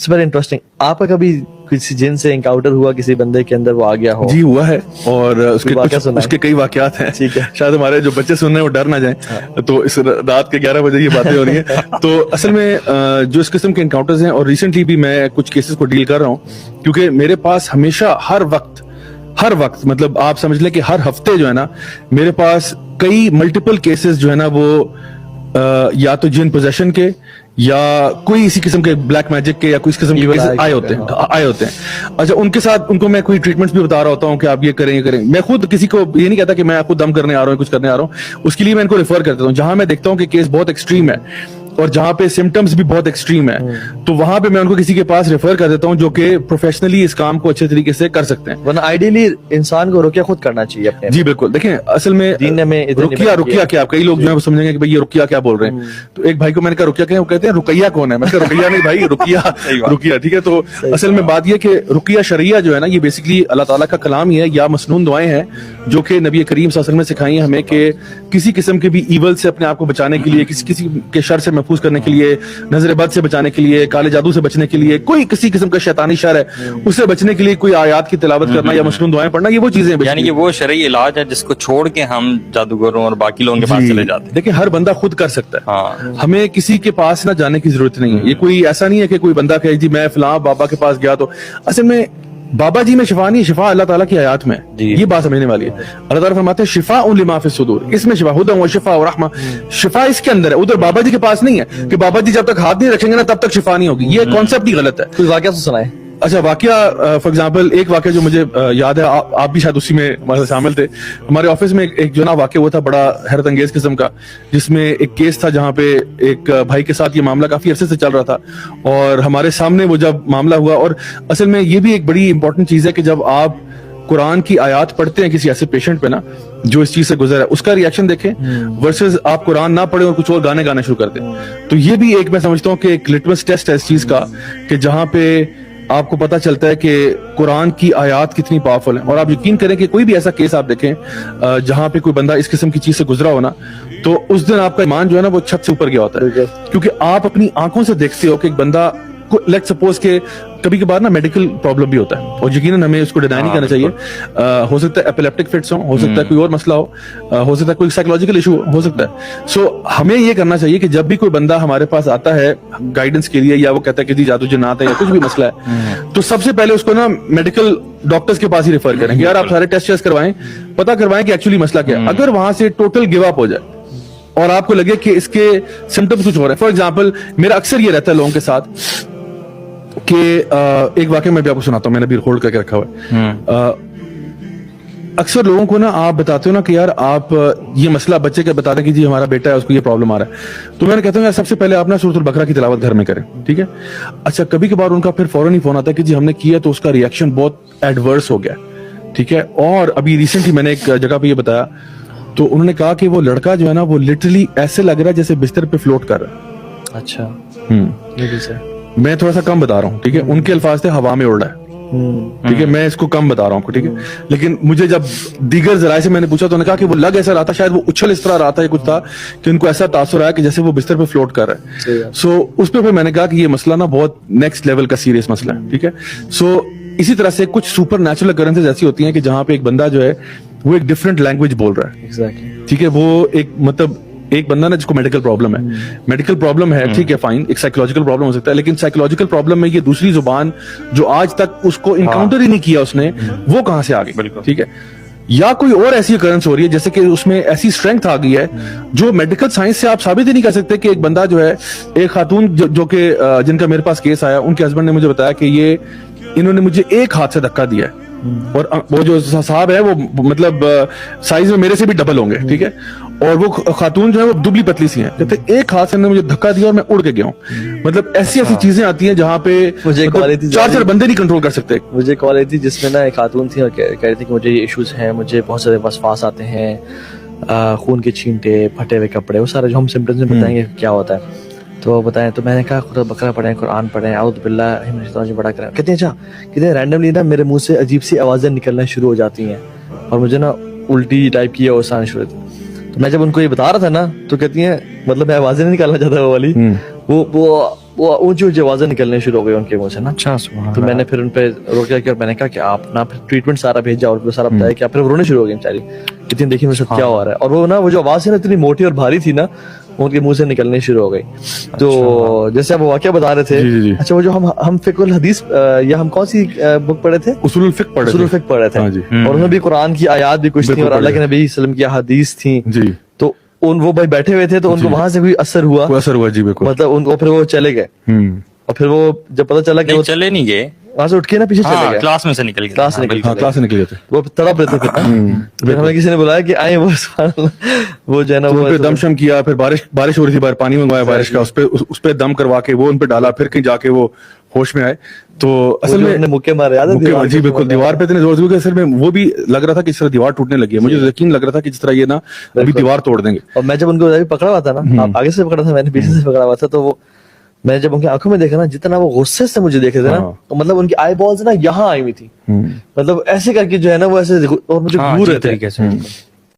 It's very interesting. आपका कभी किसी जिन से एनकाउंटर हुआ, किसी बंदे के अंदर वो आ गया हो? जी हुआ है, और उसके उसके कई वाकयात हैं. ठीक है. शायद हमारे जो बच्चे सुन रहे हैं वो डर ना जाएं. तो इस रात के 11 बजे ये बातें हो रही हैं. तो असल में जो इस किस्म के एनकाउंटर्स हैं, और रिसेंटली भी मैं कुछ केसेस को डील कर रहा हूँ, क्योंकि मेरे पास हमेशा हर वक्त मतलब आप समझ लें कि हर हफ्ते जो है ना, मेरे पास कई मल्टीपल केसेस जो है ना वो या तो जिन पोजेशन के या कोई इसी किस्म के ब्लैक मैजिक के या कोई इस किस्म के केसेस आए होते हैं. अच्छा, उनके साथ उनको मैं कोई ट्रीटमेंट्स भी बता रहा होता हूँ कि आप ये करें. मैं खुद किसी को ये नहीं कहता कि मैं खुद दम करने आ रहा हूँ, कुछ करने आ रहा हूँ. उसके लिए मैं इनको रेफर कर देता हूँ. जहां मैं देखता हूँ कि केस बहुत एक्सट्रीम है और जहां पे सिम्टम्स भी बहुत एक्सट्रीम है, तो वहां पे मैं उनको किसी के पास रेफर कर देता हूं जो कि प्रोफेशनली इस काम को अच्छे तरीके से कर सकते हैं. वरना आइडियली इंसान को रुकिया खुद करना चाहिए अपने. जी बिल्कुल. देखें, असल में दीन में रुकिया क्या, कई लोग जो है वो समझेंगे कि भाई ये रुकिया क्या बोल रहे हैं. तो एक भाई को मैंने कहा रुकिया क्या, वो कहते हैं रुकैया कौन है. मैं कहा रुकैया नहीं भाई, रुकिया. ठीक है. तो असल में बात यह कि रुकिया शरिया जो है ना, ये बेसिकली अल्लाह ताला का कलाम ही है या मसनून दुआएं हैं जो कि नबी करीम सल्लल्लाहु अलैहि वसल्लम ने सिखाई हैं हमें कि किसी किस्म के भी ईवल से अपने आप को बचाने के लिए, किसी के शर से महफूज करने के लिए, नजर बद से बचाने के लिए, काले जादू से बचने के लिए, कोई किसी किस्म का शैतानी शर है उससे बचने के लिए कोई आयात की तिलावत करना या मसनून दुआएं पढ़ना, ये वो चीजें हैं. यानी कि वो शरई इलाज है जिसको छोड़ के हम जादूगरों और बाकी लोगों के पास चले जाते हैं. देखिए, हर बंदा खुद कर सकता है. हाँ. हमें किसी के पास ना जाने की जरूरत नहीं है. ये कोई ऐसा नहीं है कि कोई बंदा कहे जी मैं फलां बाबा के पास गया. तो असल में बाबा जी में शिफा नहीं, शिफा अल्लाह ताला की आयत में. ये बात समझने वाली है. अल्लाह ताला फरमाते हैं शिफा लिमा फिस सुदूर, इसमें शिफा हुदा व शिफा व रहमा. शिफा इसके अंदर है, उधर बाबा जी के पास नहीं है कि बाबा जी जब तक हाथ नहीं रखेंगे ना तब तक शिफा नहीं होगी. ये कॉन्सेप्ट ही गलत है. कोई वाकया तो सुनाए. अच्छा, वाकया फॉर एग्जांपल एक वाकया जो मुझे याद है, आप भी शायद उसी में हमारे साथ शामिल थे. हमारे ऑफिस में एक जो ना वाकया हुआ था बड़ा हैरत अंगेज किस्म का, जिसमें एक केस था जहां पे एक भाई के साथ ये मामला काफी अरसे से चल रहा था और हमारे सामने वो जब मामला हुआ. और असल में ये भी एक बड़ी इंपॉर्टेंट चीज है कि जब आप कुरान की आयत पढ़ते हैं किसी ऐसे पेशेंट पे ना जो इस चीज से गुजरा है, उसका रिएक्शन देखें वर्सेस आप कुरान ना पढ़े और कुछ और गाने गाने शुरू कर दें. तो ये भी एक मैं समझता हूँ कि एक लिटमस टेस्ट है इस चीज का कि जहां पे आपको पता चलता है कि कुरान की आयत कितनी पावरफुल है. और आप यकीन करें कि कोई भी ऐसा केस आप देखें जहां पे कोई बंदा इस किस्म की चीज से गुजरा हो ना, तो उस दिन आपका ईमान जो है ना वो छत से ऊपर गया होता है. क्योंकि आप अपनी आंखों से देखते हो कि एक बंदा लेट्स सपोज के कभी कभार ना मेडिकल प्रॉब्लम भी होता है और यकीनन हमें उसको डिनाई नहीं करना चाहिए. हो सकता है एपिलेप्टिक फिट्स हो सकता है कोई और मसला हो सकता है कोई साइकोलॉजिकल इशू हो सकता है. सो हमें ये करना चाहिए कि जब भी कोई बंदा हमारे पास आता है गाइडेंस के लिए या वो कहता है कि जी जादू जन्नात है या कुछ भी मसला है, तो सबसे पहले उसको ना मेडिकल डॉक्टर्स के पास ही रेफर करें. यार आप सारे टेस्ट करवाएं, पता करवाएं कि एक्चुअली मसला क्या है. अगर वहां से टोटल गिव अप हो जाए और आपको लगे कि इसके सिम्टम्स कुछ हो रहे हैं, फॉर एग्जाम्पल मेरा अक्सर ये रहता है लोगों के साथ कि एक वाकया मैं भी आपको सुनाता हूँ, मैंने भी रिकॉर्ड करके रखा हुआ है. अक्सर लोगों को ना आप बताते हो ना कि यार आप ये मसला बच्चे का बता दें कि जी हमारा बेटा है उसको ये प्रॉब्लम आ रहा है, तो मैंने कहता हूँ यार सबसे पहले आप ना सूरतुल बकरा की तिलावत घर में करें. ठीक है. अच्छा, कभी कभार उनका फिर फौरन ही फोन आता है कि जी हमने किया तो उसका रिएक्शन बहुत एडवर्स हो गया. ठीक है. और अभी रिसेंटली मैंने एक जगह पे ये बताया तो उन्होंने कहा कि वो लड़का जो है ना वो लिटरली ऐसे लग रहा है जैसे बिस्तर पे फ्लोट कर रहा है. अच्छा. मैं थोड़ा सा कम बता रहा हूँ. ठीक है. उनके अल्फाज थे हवा में उड़ रहा है. ठीक है. मैं इसको कम बता रहा हूँ आपको. ठीक है. लेकिन मुझे जब दीगर जराए से मैंने पूछा तो उन्होंने कहा कि वो लग ऐसा रहा था, शायद वो उछल इस तरह रहा था या कुछ था कि उनको ऐसा तासुर आया कि जैसे वो बिस्तर पे फ्लोट कर रहा है. सो उस पर फिर मैंने कहा कि ये मसला ना बहुत नेक्स्ट लेवल का सीरियस मसला है. ठीक है. सो इसी तरह से कुछ सुपर नेचुरल अकरेंसेस ऐसी होती हैं कि जहां पे एक बंदा जो है वो एक डिफरेंट लैंग्वेज बोल रहा है. ठीक है. वो एक मतलब एक बंदा ना जिसको मेडिकल प्रॉब्लम है, ठीक है, फाइन, एक साइकोलॉजिकल प्रॉब्लम हो सकता है, लेकिन साइकोलॉजिकल प्रॉब्लम में ये दूसरी जुबान जो आज तक उसको इनकाउंटर ही नहीं किया उसने, वो कहां से आ गई. ठीक है. या कोई और ऐसी अकरेंस हो रही है जैसे कि उसमें ऐसी स्ट्रेंथ आ गई है जो मेडिकल साइंस से आप साबित ही नहीं कर सकते कि एक बंदा जो है, एक खातून जो कि जिनका मेरे पास केस आया, उनके हस्बैंड ने मुझे बताया कि इन्होंने मुझे एक हाथ से धक्का दिया है और वो जो साहब है वो मतलब साइज में मेरे से भी डबल होंगे. ठीक है. और वो खातून जो है वो दुबली पतली सी हैं. कहते एक हाथ से मुझे धक्का दिया और मैं उड़ के गया हूँ. मतलब ऐसी चीजें आती हैं जहाँ पे मुझे मतलब चार बंदे नहीं कंट्रोल कर सकते. मुझे कॉल आई थी जिसमें ना एक खातून थी और कह रही थी कि मुझे ये इश्यूज हैं, मुझे बहुत सारे वसवास आते हैं, खून के छींटे, फटे हुए कपड़े, वो सारे जो हम सिम्टम्स में बताएंगे क्या होता है. तो बताएं. तो मैंने कहा खुदा बकरा पढ़ें, कुरान पढ़ें, आउज़ बिल्लाहि मिनश शैतानिर रजीम बड़ा करें. कहते हैं अच्छा, कहते हैं रैंडमली ना मेरे मुंह से अजीब सी आवाजें निकलना शुरू हो जाती हैं और मुझे ना उल्टी टाइप की आवाज़ आना शुरू होती. तो मैं जब उनको ये बता रहा था ना तो कहती हैं मतलब मैं आवाजें नहीं निकालना चाहता वो वाली, वो वो ऊंची ऊंची आवाजें निकलने शुरू हो गई उनके मुंह से ना। अच्छा सुभान तो मैंने फिर उन पे रोका कि और मैंने कहा कि आप ना फिर ट्रीटमेंट सारा भेजा और सारा बताया कि आप फिर रोने शुरू हो गए बेचारी, इतनी देखिए मेरे साथ क्या हो रहा है। और वो ना वो जो आवाज है ना इतनी मोटी और भारी थी ना, उनके मुंह से निकलनी शुरू हो गई। तो जैसे आप वाकया बता रहे थे, जी, जी। अच्छा वो जो हम फिक्र हदीस या हम कौन सी बुक पढ़े थे, उसूलुल फिक्र पढ़े थे। उसूलुल फिक्र पढ़े थे, हाँ जी। और उसमें भी कुरान की आयत भी कुछ थी और अल्लाह के नबी सल्लल्लाहु अलैहि वसल्लम की हदीस थी। जी, तो वो भाई बैठे हुए थे, तो उनको वहां से कोई असर हुआ, कोई असर हुआ जी बिल्कुल। मतलब उनको फिर वो चले गए, और फिर वो जब पता चला कि नहीं वो चले नहीं गए, वहां से उठ के ना पीछे चले हाँ गए, क्लास में से निकल गए, क्लास से निकल हाँ क्लास से निकल गए थे। वो तड़प रहे थे फिर तो फिर हमें किसी ने बुलाया कि आए वो सुभान अल्लाह, वो जो है ना तो उन पे वो दमशम किया, फिर बारिश हो रही थी बाहर, पानी मंगवाया बारिश का, उस पे दम करवा के वो उन पे डाला, फिर कहीं जाके वो होश में आए। तो असल में हमने मुक्के मारे, याद है मुक्के दीवार जी पे बिल्कुल, मारने दीवार पे इतने जोर से कि असल में वो भी लग रहा था कि इस तरह दीवार टूटने लगी है। मुझे यकीन लग रहा था कि जिस तरह ये ना अभी दीवार तोड़ देंगे। और मैं जब उनको पकड़ा हुआ था ना, आप आगे से पकड़ा था, मैंने पीछे से पकड़ा हुआ था, तो वो मैंने जब उनकी आंखों में देखा ना, जितना वो गुस्से से मुझे देखे थे ना, तो मतलब उनकी आई बॉल्स ना यहाँ आई हुई थी, मतलब ऐसे करके जो है ना वो ऐसे और मुझे हाँ, घूर जी, रहे थे। तरीके से